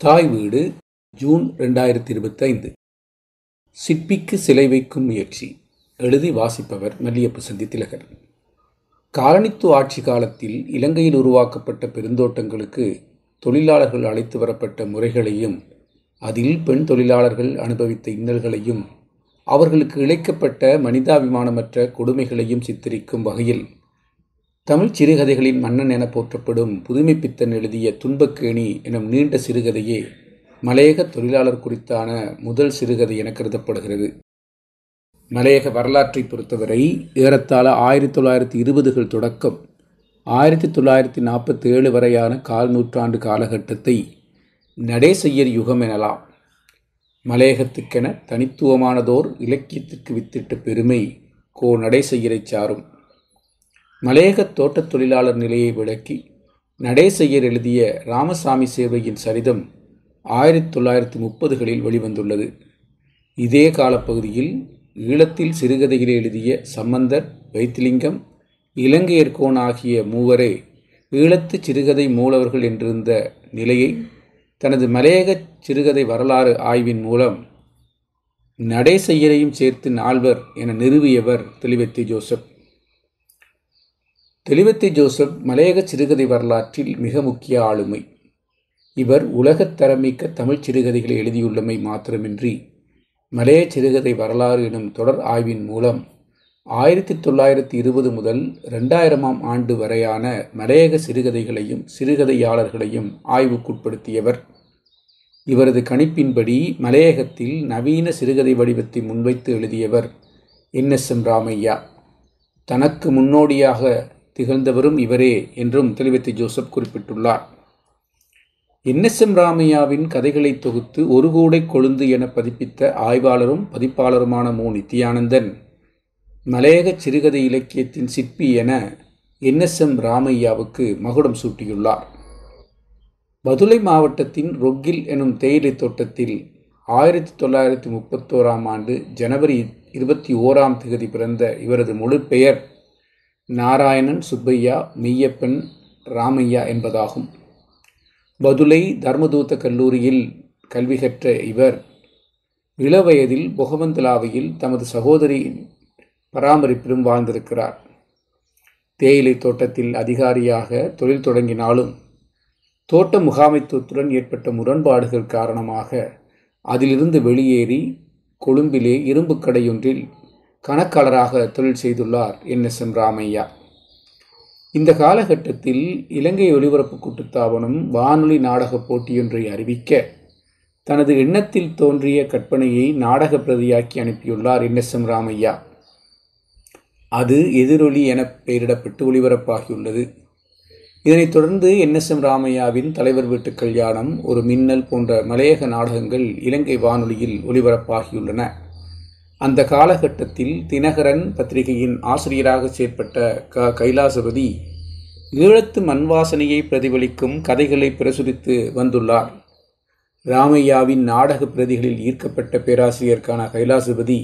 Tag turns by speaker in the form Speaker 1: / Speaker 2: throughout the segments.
Speaker 1: தாய் வீடு ஜூன் 2025. சிற்பிக்கு சிலை வைக்கும் முயற்சி. எழுதி வாசிப்பவர் மல்லியப்பு சந்தி திலகர். காலனித்துவ ஆட்சி காலத்தில் இலங்கையில் உருவாக்கப்பட்ட பெருந்தோட்டங்களுக்கு தொழிலாளர்கள் அழைத்து வரப்பட்ட முறைகளையும் அதில் பெண் தொழிலாளர்கள் அனுபவித்த இன்னல்களையும் அவர்களுக்கு இழைக்கப்பட்ட மனிதாபிமானமற்ற கொடுமைகளையும் சித்தரிக்கும் வகையில் தமிழ் சிறுகதைகளின் மன்னன் என போற்றப்படும் புதுமைப்பித்தன் எழுதிய துன்பக்கேணி எனும் நீண்ட சிறுகதையே மலையக தொழிலாளர் குறித்தான முதல் சிறுகதை என கருதப்படுகிறது. மலையக வரலாற்றை பொறுத்தவரை ஏறத்தாழ 1920கள் தொடக்கம் 1947 வரையான கால் நூற்றாண்டு காலகட்டத்தை நடேசையர் யுகம் எனலாம். மலையகத்துக்கென தனித்துவமானதோர் இலக்கியத்திற்கு வித்திட்ட பெருமை நடேசையரை சாரும். மலையக தோட்டத் தொழிலாளர் நிலையை விளக்கி நடேசையர் எழுதிய ராமசாமி சேவையின் சரிதம் 1930களில் வெளிவந்துள்ளது. இதே காலப்பகுதியில் ஈழத்தில் சிறுகதைகளை எழுதிய சம்பந்தர், வைத்திலிங்கம், இலங்கையர்கோன் ஆகிய மூவரே ஈழத்து சிறுகதை மூலவர்கள் என்றிருந்த நிலையை தனது மலையக சிறுகதை வரலாறு ஆய்வின் மூலம் நடேசையரையும் சேர்த்து நால்வர் என நிறுவியவர் தெளிவெத்தி ஜோசப். தெளிவெத்தி ஜோசப் மலையக சிறுகதை வரலாற்றில் மிக முக்கிய ஆளுமை. இவர் உலகத் தரமிக்க தமிழ் சிறுகதைகளை எழுதியுள்ளமை மாத்திரமின்றி மலைய சிறுகதை வரலாறு எனும் தொடர் ஆய்வின் மூலம் 1920 முதல் 2000ஆம் ஆண்டு வரையான மலையக சிறுகதைகளையும் சிறுகதையாளர்களையும் ஆய்வுக்குட்படுத்தியவர். இவரது கணிப்பின்படி மலையகத்தில் நவீன சிறுகதை வடிவத்தை முன்வைத்து எழுதியவர் NSM ராமையா. தனக்கு முன்னோடியாக திகழ்ந்தவரும் இவரே என்றும் தெளிவெத்தி ஜோசப் குறிப்பிட்டுள்ளார். NSM ராமையாவின் கதைகளை தொகுத்து ஒரு கூடை கொழுந்து என பதிப்பித்த ஆய்வாளரும் பதிப்பாளருமான நித்யானந்தன் மலையக சிறுகதை இலக்கியத்தின் சிற்பி என NSM ராமையாவுக்கு மகுடம் சூட்டியுள்ளார். பதுளை மாவட்டத்தின் ரொக்கில் எனும் தேயிலை தோட்டத்தில் 1931ஆம் ஆண்டு ஜனவரி 21ஆம் தேதி பிறந்த இவரது முழு பெயர் நாராயணன் சுப்பையா மெய்யப்பன் ராமையா என்பதாகும். பதுளை தர்மதூத்த கல்லூரியில் கல்வி கற்ற இவர் இளவயதில் பொகவந்தலாவையில் தமது சகோதரியின் பராமரிப்பிலும் வாழ்ந்திருக்கிறார். தேயிலை தோட்டத்தில் அதிகாரியாக தொழில் தொடங்கினாலும் தோட்ட முகாமைத்துவத்துடன் ஏற்பட்ட முரண்பாடுகள் காரணமாக அதிலிருந்து வெளியேறி கொழும்பிலே இரும்பு கடையொன்றில் கணக்காளராக தொழில் செய்துள்ளார் NSM ராமையா. இந்த காலகட்டத்தில் இலங்கை ஒலிபரப்பு கூட்டுத்தாபனம் வானொலி நாடக போட்டியொன்றை அறிவிக்க தனது எண்ணத்தில் தோன்றிய கற்பனையை நாடக பிரதியாக்கி அனுப்பியுள்ளார் NSM ராமையா. அது எதிரொலி என பெயரிடப்பட்டு ஒளிபரப்பாகியுள்ளது. இதனைத் தொடர்ந்து NSM ராமையாவின் தலைவர் வீட்டு கல்யாணம், ஒரு மின்னல் போன்ற மலையக நாடகங்கள் இலங்கை வானொலியில் ஒளிபரப்பாகியுள்ளன. அந்த காலகட்டத்தில் தினகரன் பத்திரிகையின் ஆசிரியராக செயற்பட்ட கைலாசபதி ஈழத்து மண்வாசனையை பிரதிபலிக்கும் கதைகளை பிரசுரித்து வந்துள்ளார். ராமையாவின் நாடக பிரதிகளில் ஈர்க்கப்பட்ட பேராசிரியருக்கான கைலாசபதி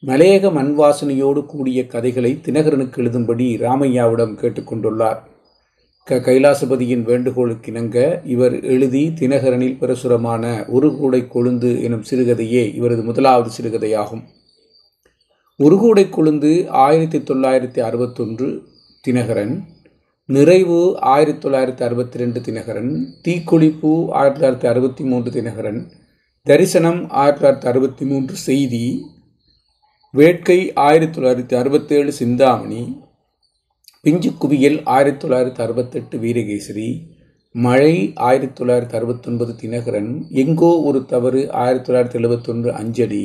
Speaker 1: மலையக மண்வாசனையோடு கூடிய கதைகளை தினகரனுக்கு எழுதும்படி ராமையாவிடம் கேட்டுக்கொண்டுள்ளார். கைலாசபதியின் வேண்டுகோளுக்கிணங்க இவர் எழுதி தினகரனில் பிரசுரமான ஒரு கூடை கொழுந்து எனும் சிறுகதையே இவரது முதலாவது சிறுகதையாகும். ஒரு கூடை கொழுந்து 1961 தினகரன், நிறைவு 1962 தினகரன், தீக்குளிப்பு 1963 தினகரன், தரிசனம் 1963 செய்தி, வேட்கை 1967 சிந்தாமணி, பிஞ்சு குவியல் 1968 வீரகேசரி, மழை 1969 தினகரன், எங்கோ ஒரு தவறு 1971 அஞ்சலி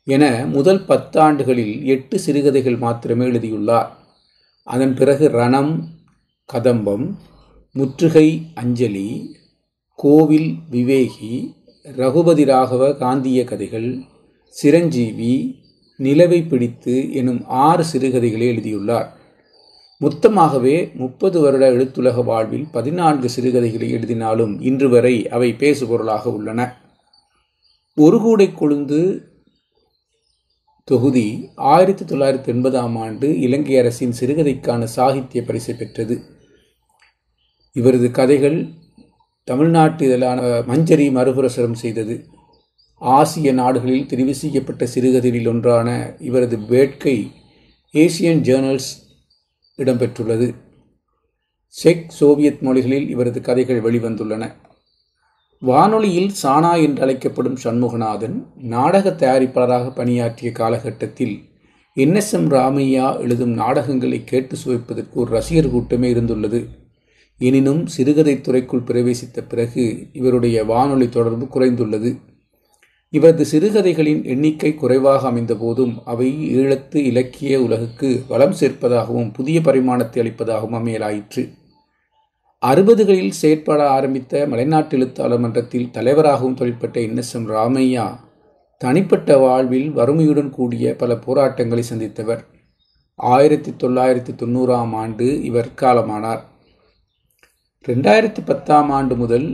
Speaker 1: என முதல் 10 ஆண்டுகளில் 8 சிறுகதைகள் மாத்திரமே எழுதியுள்ளார். அதன் பிறகு ரணம், கதம்பம், முற்றுகை அஞ்சலி, கோவில் விவேகி, ரகுபதி ராகவ காந்திய கதைகள், சிரஞ்சீவி, நிலவை பிடித்து எனும் 6 சிறுகதைகளை எழுதியுள்ளார். மொத்தமாகவே 30 வருட எழுத்துலக வாழ்வில் 14 சிறுகதைகளை எழுதினாலும் இன்று வரை அவை பேசுபொருளாக உள்ளன. ஒரு கூடை கொழுந்து தொகுதி 1980ஆம் ஆண்டு இலங்கை அரசின் சிறுகதைக்கான சாகித்ய பரிசை பெற்றது. இவரது கதைகள் தமிழ்நாட்டு இதழான மஞ்சரி மறுபிரசுரம் செய்தது. ஆசிய நாடுகளில் தெரிவு செய்யப்பட்ட சிறுகதைகளில் ஒன்றான இவரது வேட்கை ஏசியன் ஜேர்னல்ஸ் இடம்பெற்றுள்ளது. செக் சோவியத் மொழிகளில் இவரது கதைகள் வெளிவந்துள்ளன. வானொலியில் சானா என்று அழைக்கப்படும் சண்முகநாதன் நாடக தயாரிப்பாளராக பணியாற்றிய காலகட்டத்தில் NSM ராமையா எழுதும் நாடகங்களை கேட்டு சுவைப்பதற்கு ஒரு ரசிகர் கூட்டமே இருந்துள்ளது. எனினும் சிறுகதை துறைக்குள் பிரவேசித்த பிறகு இவருடைய வானொலி தொடர்பு குறைந்துள்ளது. இவரது சிறுகதைகளின் எண்ணிக்கை குறைவாக அமைந்த போதும் அவை ஈழத்து இலக்கிய உலகுக்கு வளம் சேர்ப்பதாகவும் புதிய பரிமாணத்தை அளிப்பதாகவும் அமையலாயிற்று. 60களில் செயற்பட ஆரம்பித்த மலைநாட்டு எழுத்தாளர் மன்றத்தில் தலைவராகவும் தொழிற்பட்ட NSM ராமையா தனிப்பட்ட வாழ்வில் வறுமையுடன் கூடிய பல போராட்டங்களை சந்தித்தவர். 1990ஆம் ஆண்டு இவர் காலமானார். 2010ஆம் ஆண்டு முதல்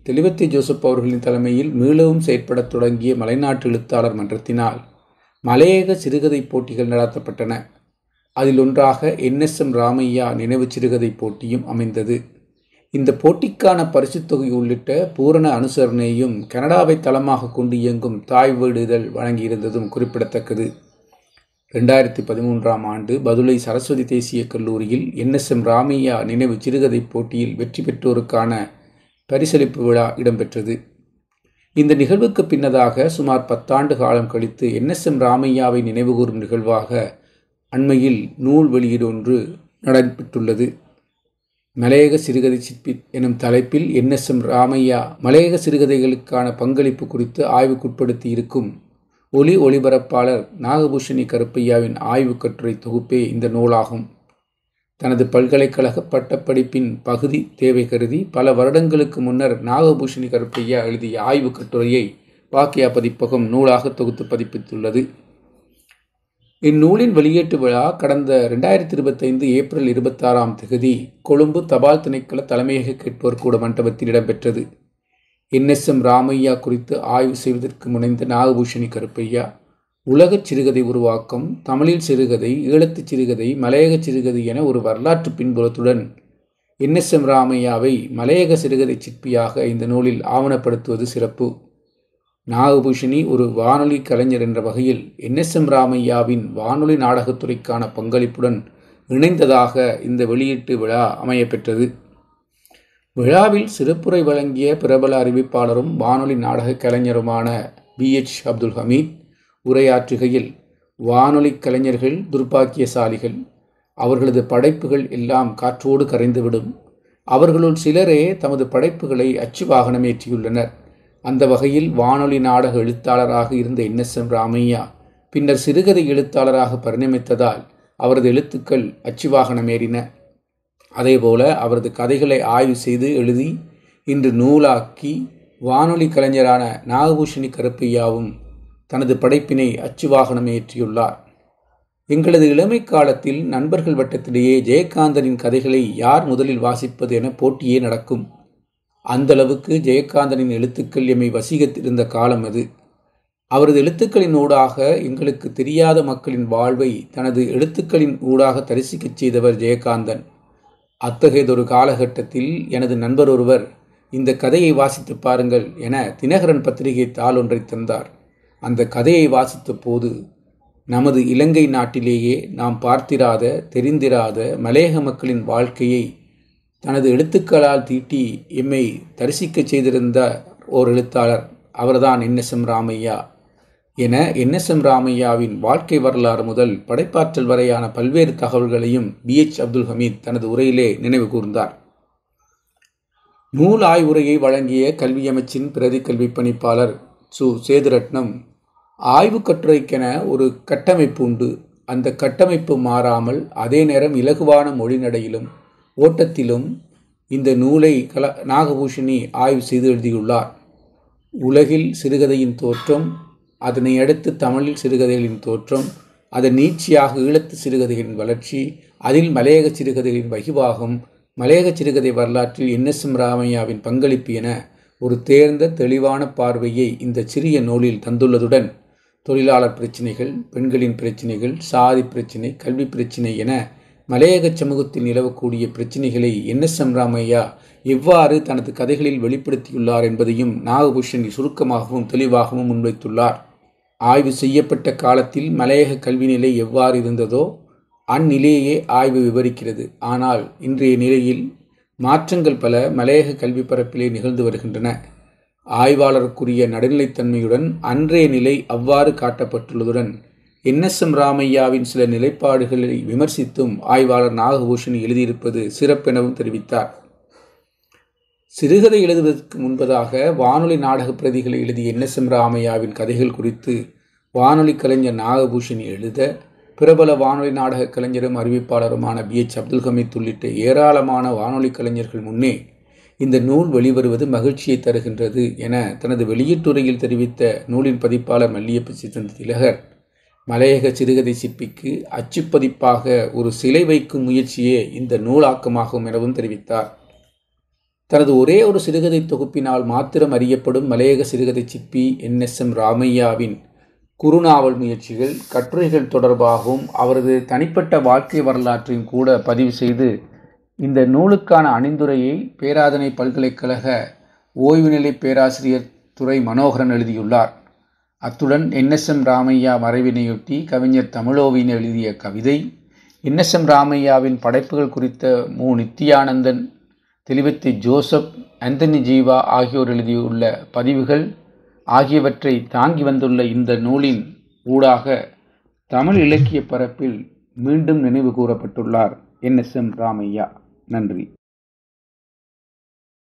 Speaker 1: தெளிவத்தி ஜோசப் அவர்களின் தலைமையில் மீளவும் செயற்படத் தொடங்கிய மலைநாட்டு எழுத்தாளர் மன்றத்தினால் மலையக சிறுகதை போட்டிகள் நடத்தப்பட்டன. அதில் ஒன்றாக NSM ராமையா நினைவு சிறுகதை போட்டியும் அமைந்தது. இந்த போட்டிக்கான பரிசுத் தொகை உள்ளிட்ட பூரண அனுசரணையும் கனடாவை தளமாக கொண்டு இயங்கும் தாய் வீடு இதழ் வழங்கியிருந்ததும் குறிப்பிடத்தக்கது. 2013ஆம் ஆண்டு பதுளை சரஸ்வதி தேசிய கல்லூரியில் NSM ராமையா நினைவு சிறுகதை போட்டியில் வெற்றி பெற்றோருக்கான பரிசளிப்பு விழா இடம்பெற்றது. இந்த நிகழ்வுக்கு பின்னதாக சுமார் 10 ஆண்டு காலம் கழித்து NSM ராமையாவை நினைவுகூரும் நிகழ்வாக அண்மையில் நூல் வெளியீடு ஒன்று நடைபெற்றுள்ளது. மலையக சிறுகதை சிற்பி எனும் தலைப்பில் NSM ராமையா மலையக சிறுகதைகளுக்கான பங்களிப்பு குறித்து ஆய்வுக்குட்படுத்தி இருக்கும் ஒளிபரப்பாளர் நாகபூஷணி கருப்பையாவின் ஆய்வு கட்டுரை தொகுப்பே இந்த நூலாகும். தனது பல்கலைக்கழக பட்டப்படிப்பின் பகுதி தேவை கருதி பல வருடங்களுக்கு முன்னர் நாகபூஷணி கருப்பையா எழுதிய ஆய்வு கட்டுரையை பாக்கியா பதிப்பகம் நூலாக தொகுத்து பதிப்பித்துள்ளது. இந்நூலின் வெளியீட்டு விழா கடந்த 2025 ஏப்ரல் 26ஆம் தேதி கொழும்பு தபால் திணைக்கள தலைமையக கேட்போர் கூட மண்டபத்தில் இடம்பெற்றது. NSM ராமையா குறித்து ஆய்வு செய்வதற்கு முனைந்த நாகபூஷணி கருப்பையா உலகச் சிறுகதை உருவாக்கம், தமிழில் சிறுகதை, ஈழத்துச் சிறுகதை, மலையக சிறுகதை என ஒரு வரலாற்று பின்புலத்துடன் NSM ராமையாவை மலையக சிறுகதை சிற்பியாக இந்த நூலில் ஆவணப்படுத்துவது சிறப்பு. நாகபூஷணி ஒரு வானொலி கலைஞர் என்ற வகையில் NSM ராமையாவின் வானொலி நாடகத்துறைக்கான பங்களிப்புடன் இணைந்ததாக இந்த வெளியீட்டு விழா அமையப்பெற்றது. விழாவில் சிறப்புரை வழங்கிய பிரபல அறிவிப்பாளரும் வானொலி நாடக கலைஞருமான BH அப்துல் ஹமீத் உரையாற்றுகையில், வானொலி கலைஞர்கள் துர்பாக்கியசாலிகள். அவர்களது படைப்புகள் எல்லாம் காற்றோடு கரைந்துவிடும். அவர்களுள் சிலரே தமது படைப்புகளை அச்சு வாகனமேற்றியுள்ளனர். அந்த வகையில் வானொலி நாடக எழுத்தாளராக இருந்த NSM ராமையா பின்னர் சிறுகதை எழுத்தாளராக பரிணமித்ததால் அவரது எழுத்துக்கள் அச்சுவாகனமேறின. அதேபோல அவரது கதைகளை ஆய்வு செய்து எழுதி இன்று நூலாக்கி வானொலி கலைஞரான நாகபூஷணி கருப்பையாவும் தனது படைப்பினை அச்சுவாகனமேற்றியுள்ளார். எங்களது இளமை காலத்தில் நண்பர்கள் வட்டத்திலேயே ஜெயகாந்தனின் கதைகளை யார் முதலில் வாசிப்பது என போட்டியே நடக்கும். அந்தளவுக்கு ஜெயகாந்தனின் எழுத்துக்கள் எம்மை வசீகத்திருந்த காலம் அது. அவரது எழுத்துக்களின் ஊடாக எங்களுக்கு தெரியாத மக்களின் வாழ்வை தனது எழுத்துக்களின் ஊடாக தரிசிக்கச் செய்தவர் ஜெயகாந்தன். அத்தகையதொரு காலகட்டத்தில் எனது நண்பர் ஒருவர் இந்த கதையை வாசித்து பாருங்கள் என தினகரன் பத்திரிகை தாள் ஒன்றை தந்தார். அந்த கதையை வாசித்த போது நமது இலங்கை நாட்டிலேயே நாம் பார்த்திராத தெரிந்திராத மலையக மக்களின் வாழ்க்கையை தனது எழுத்துக்களால் தீட்டி எம்மை தரிசிக்கச் செய்திருந்த ஓர் எழுத்தாளர் அவர்தான் NSM ராமையா என NSM ராமையாவின் வாழ்க்கை வரலாறு முதல் படைப்பாற்றல் வரையான பல்வேறு தகவல்களையும் BH அப்துல் ஹமீத் தனது உரையிலே நினைவு கூர்ந்தார். நூல் ஆய்வுரையை வழங்கிய கல்வி அமைச்சின் பிரதி கல்வி பணிப்பாளர் சேதுரட்னம், ஆய்வு கட்டுரைக்கென ஒரு கட்டமைப்பு உண்டு. அந்த கட்டமைப்பு மாறாமல் அதே நேரம் இலகுவான மொழிநடையிலும் ஓட்டத்திலும் இந்த நூலை நாகபூஷணி ஆய்வு செய்து எழுதியுள்ளார். உலகில் சிறுகதையின் தோற்றம், அதனை அடுத்து தமிழில் சிறுகதைகளின் தோற்றம், அதன் நீட்சியாக ஈழத்து சிறுகதைகளின் வளர்ச்சி, அதில் மலையக சிறுகதைகளின் வகிவாகம், மலையக சிறுகதை வரலாற்றில் NSM ராமையாவின் பங்களிப்பு என ஒரு தேர்ந்த தெளிவான பார்வையை இந்த சிறிய நூலில் தந்துள்ளதுடன் தொழிலாளர் பிரச்சினைகள், பெண்களின் பிரச்சினைகள், சாதி பிரச்சினை, கல்வி பிரச்சினை என மலையக சமூகத்தில் நிலவக்கூடிய பிரச்சினைகளை NSM ராமையா எவ்வாறு தனது கதைகளில் வெளிப்படுத்தியுள்ளார் என்பதையும் நாகபூஷன் சுருக்கமாகவும் தெளிவாகவும் முன்வைத்துள்ளார். ஆய்வு செய்யப்பட்ட காலத்தில் மலையக கல்வி நிலை எவ்வாறு இருந்ததோ அந்நிலையே ஆய்வு விவரிக்கிறது. ஆனால் இன்றைய நிலையில் மாற்றங்கள் பல மலையக கல்வி பரப்பிலே நிகழ்ந்து வருகின்றன. ஆய்வாளருக்குரிய நடுநிலைத்தன்மையுடன் அன்றைய நிலை அவ்வாறு காட்டப்பட்டுள்ளதுடன் NSM ராமையாவின் சில நிலைப்பாடுகளை விமர்சித்தும் ஆய்வாளர் நாகபூஷன் எழுதியிருப்பது சிறப்பெனவும் தெரிவித்தார். சிறுகதை எழுதுவதற்கு முன்பதாக வானொலி நாடக பிரதிகளை எழுதிய NSM ராமையாவின் கதைகள் குறித்து வானொலி கலைஞர் நாகபூஷன் எழுத பிரபல வானொலி நாடக கலைஞரும் அறிவிப்பாளருமான BH அப்துல் ஹமீத் உள்ளிட்ட ஏராளமான வானொலி கலைஞர்கள் முன்னே இந்த நூல் வெளிவருவது மகிழ்ச்சியை தருகின்றது என தனது வெளியீட்டுரையில் தெரிவித்த நூலின் பதிப்பாளர் மல்லியப்ப சித்தந்த திலகர், மலையக சிறுகதை சிற்பிக்கு அச்சுப்பதிப்பாக ஒரு சிலை வைக்கும் முயற்சியே இந்த நூலாக்கமாகும் எனவும் தெரிவித்தார். தனது ஒரே ஒரு சிறுகதை தொகுப்பினால் மாத்திரம் அறியப்படும் மலையக சிறுகதை சிற்பி NSM ராமையாவின் குறுநாவல் முயற்சிகள், கட்டுரைகள் தொடர்பாகவும் அவரது தனிப்பட்ட வாழ்க்கை வரலாற்றையும் கூட பதிவு செய்து இந்த நூலுக்கான அணிந்துரையை பேராதனை பல்கலைக்கழக ஓய்வுநிலை பேராசிரியர் துரை மனோகரன் எழுதியுள்ளார். அத்துடன் NSM ராமையா மறைவினையொட்டி கவிஞர் தமிழோவின் எழுதிய கவிதை, NSM ராமையாவின் படைப்புகள் குறித்த மு. நித்யானந்தன், தெளிவத்தி ஜோசப், ஆந்தனி ஜீவா ஆகியோர் எழுதியுள்ள பதிவுகள் ஆகியவற்றை தாங்கி வந்துள்ள இந்த நூலின் ஊடாக தமிழ் இலக்கிய பரப்பில் மீண்டும் நினைவு கூறப்பட்டுள்ளார் NSM ராமையா. நன்றி.